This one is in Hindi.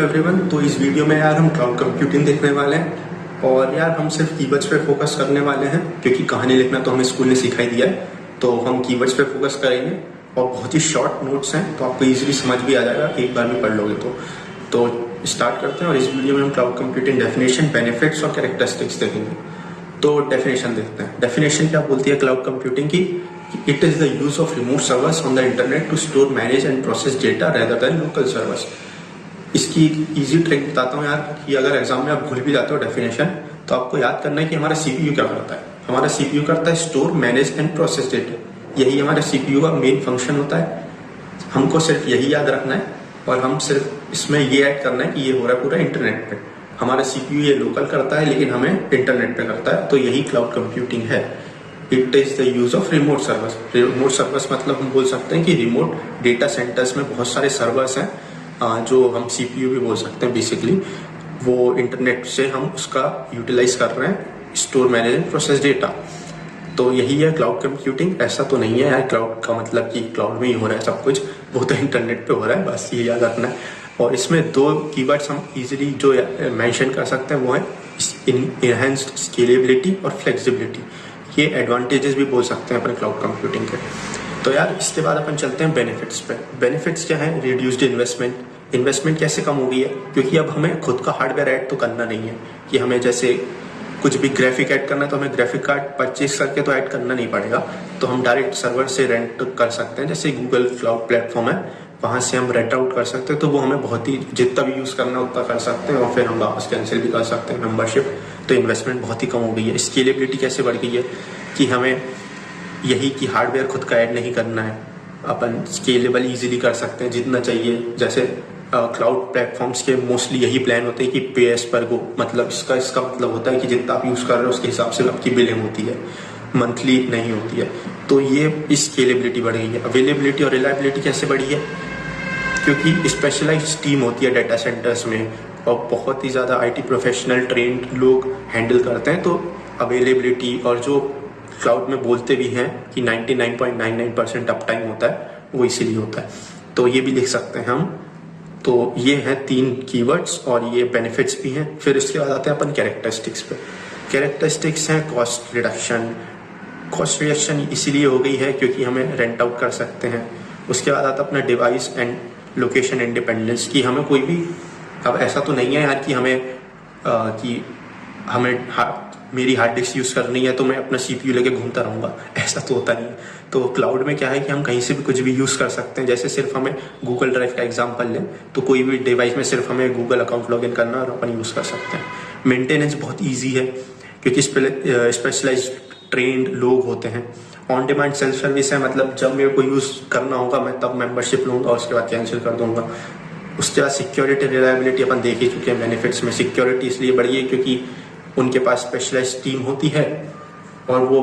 एवरीवन, तो इस वीडियो में यार हम क्लाउड कंप्यूटिंग देखने वाले हैं और यार हम सिर्फ कीवर्ड्स पे फोकस करने वाले हैं क्योंकि कहानी लिखना तो हमें स्कूल ने सिखाई दिया है। तो हम कीवर्ड्स पे फोकस करेंगे और बहुत ही शॉर्ट नोट्स हैं तो आपको इजीली समझ भी आ जाएगा, एक बार में पढ़ लोगे तो स्टार्ट करते हैं। और इस वीडियो में हम क्लाउड कंप्यूटिंग डेफिनेशन, बेनिफिट्स और कैरेक्टरिस्टिक्स देखेंगे। तो डेफिनेशन देखते हैं। डेफिनेशन क्या बोलती है क्लाउड कंप्यूटिंग की? It is the use of remote servers on the internet to store, manage and process data rather than local servers. इसकी इजी ट्रिक बताता हूँ यार कि अगर एग्जाम में आप भूल भी जाते हो डेफिनेशन, तो आपको याद करना है कि हमारा सीपीयू क्या करता है। हमारा सीपीयू करता है store, manage and process data. यही हमारे सीपीयू का मेन फंक्शन होता है। हमको सिर्फ यही याद रखना है और हम सिर्फ इसमें ये ऐड करना है कि ये हो रहा है पूरा इंटरनेट पे। हमारा सीपीयू ये लोकल करता है लेकिन हमें इंटरनेट पे करता है, तो यही क्लाउड कंप्यूटिंग है। It is the use of remote servers. Remote servers मतलब हम बोल सकते हैं कि रिमोट डेटा सेंटर्स में बहुत सारे सर्वर्स हैं, जो हम सीपीयू भी बोल सकते हैं। बेसिकली वो इंटरनेट से हम उसका यूटिलाइज कर रहे हैं, store, manage and process data. तो यही है क्लाउड कंप्यूटिंग। ऐसा तो नहीं है यार क्लाउड का मतलब कि क्लाउड में ही हो रहा है सब कुछ, वो तो इंटरनेट पे हो रहा है, बस ये याद रखना है। और इसमें दो कीवर्ड्स हम इजीली जो मेंशन कर सकते हैं वो है इनहेंस्ड स्केलेबिलिटी और फ्लेक्सिबिलिटी। ये एडवांटेजेस भी बोल सकते हैं अपने क्लाउड कंप्यूटिंग के। तो यार इसके बाद अपन चलते हैं बेनिफिट्स पे। बेनिफिट्स क्या है? Reduced investment. इन्वेस्टमेंट कैसे कम हो गई है? क्योंकि अब हमें खुद का हार्डवेयर ऐड तो करना नहीं है कि हमें जैसे कुछ भी ग्राफिक ऐड करना है तो हमें ग्राफिक कार्ड परचेज करके तो ऐड करना नहीं पड़ेगा। तो हम डायरेक्ट सर्वर से रेंट कर सकते हैं, जैसे गूगल क्लाउड प्लेटफॉर्म है, वहाँ से हम रेंट आउट कर सकते हैं। तो वो हमें बहुत ही जितना भी यूज़ करना है उतना कर सकते हैं और फिर हम वापस कैंसिल भी कर सकते हैं मेंबरशिप। तो इन्वेस्टमेंट बहुत ही कम हो गई है। स्केलेबिलिटी कैसे बढ़ गई है कि हमें यही कि हार्डवेयर खुद का ऐड नहीं करना है, अपन स्केलेबल इजीली कर सकते हैं जितना चाहिए। जैसे क्लाउड प्लेटफॉर्म्स के मोस्टली यही प्लान होते हैं कि पे एज पर गो, मतलब इसका मतलब होता है कि जितना आप यूज़ कर रहे हो उसके हिसाब से आपकी बिलिंग होती है, मंथली नहीं होती है। तो ये स्केलेबिलिटी बढ़ गई है। अवेलेबिलिटी और रिलायबिलिटी कैसे बढ़ी है? क्योंकि स्पेशलाइज्ड टीम होती है डेटा सेंटर्स में और बहुत ही ज़्यादा आईटी प्रोफेशनल ट्रेंड लोग हैंडल करते हैं। तो अवेलेबिलिटी और जो क्लाउड में बोलते भी हैं कि 99.99% अप टाइम होता है, वो इसीलिए होता है। तो ये भी लिख सकते हैं हम। तो ये हैं 3 कीवर्ड्स और ये बेनिफिट्स भी हैं। फिर इसके बाद आते हैं अपन कैरेक्टरिस्टिक्स पे। कैरेक्टरिस्टिक्स हैं कॉस्ट रिडक्शन। कॉस्ट रिडक्शन इसीलिए हो गई है क्योंकि हमें रेंट आउट कर सकते हैं। उसके बाद आता है अपना डिवाइस एंड लोकेशन इंडिपेंडेंस, की हमें कोई भी, अब ऐसा तो नहीं है यार कि हमें मेरी हार्ड डिस्क यूज़ करनी है तो मैं अपना सीपीयू लेके घूमता रहूँगा, ऐसा तो होता नहीं है। तो क्लाउड में क्या है कि हम कहीं से भी कुछ भी यूज़ कर सकते हैं। जैसे सिर्फ हमें गूगल ड्राइव का एग्जांपल लें तो कोई भी डिवाइस में सिर्फ हमें गूगल अकाउंट लॉगिन करना और अपन यूज़ कर सकते हैं। मेंटेनेंस बहुत ईजी है क्योंकि स्पेशलाइज्ड ट्रेंड लोग होते हैं। ऑन डिमांड सेल्फ सर्विस है, मतलब जब मेरे को यूज़ करना होगा मैं तब मेंबरशिप लूँगा और उसके बाद कैंसिल कर दूंगा। उसके बाद सिक्योरिटी, रिलायबिलिटी अपन देख ही चुके हैं। बेनिफिट्स में सिक्योरिटी इसलिए बढ़ी है क्योंकि उनके पास स्पेशलाइज्ड टीम होती है और वो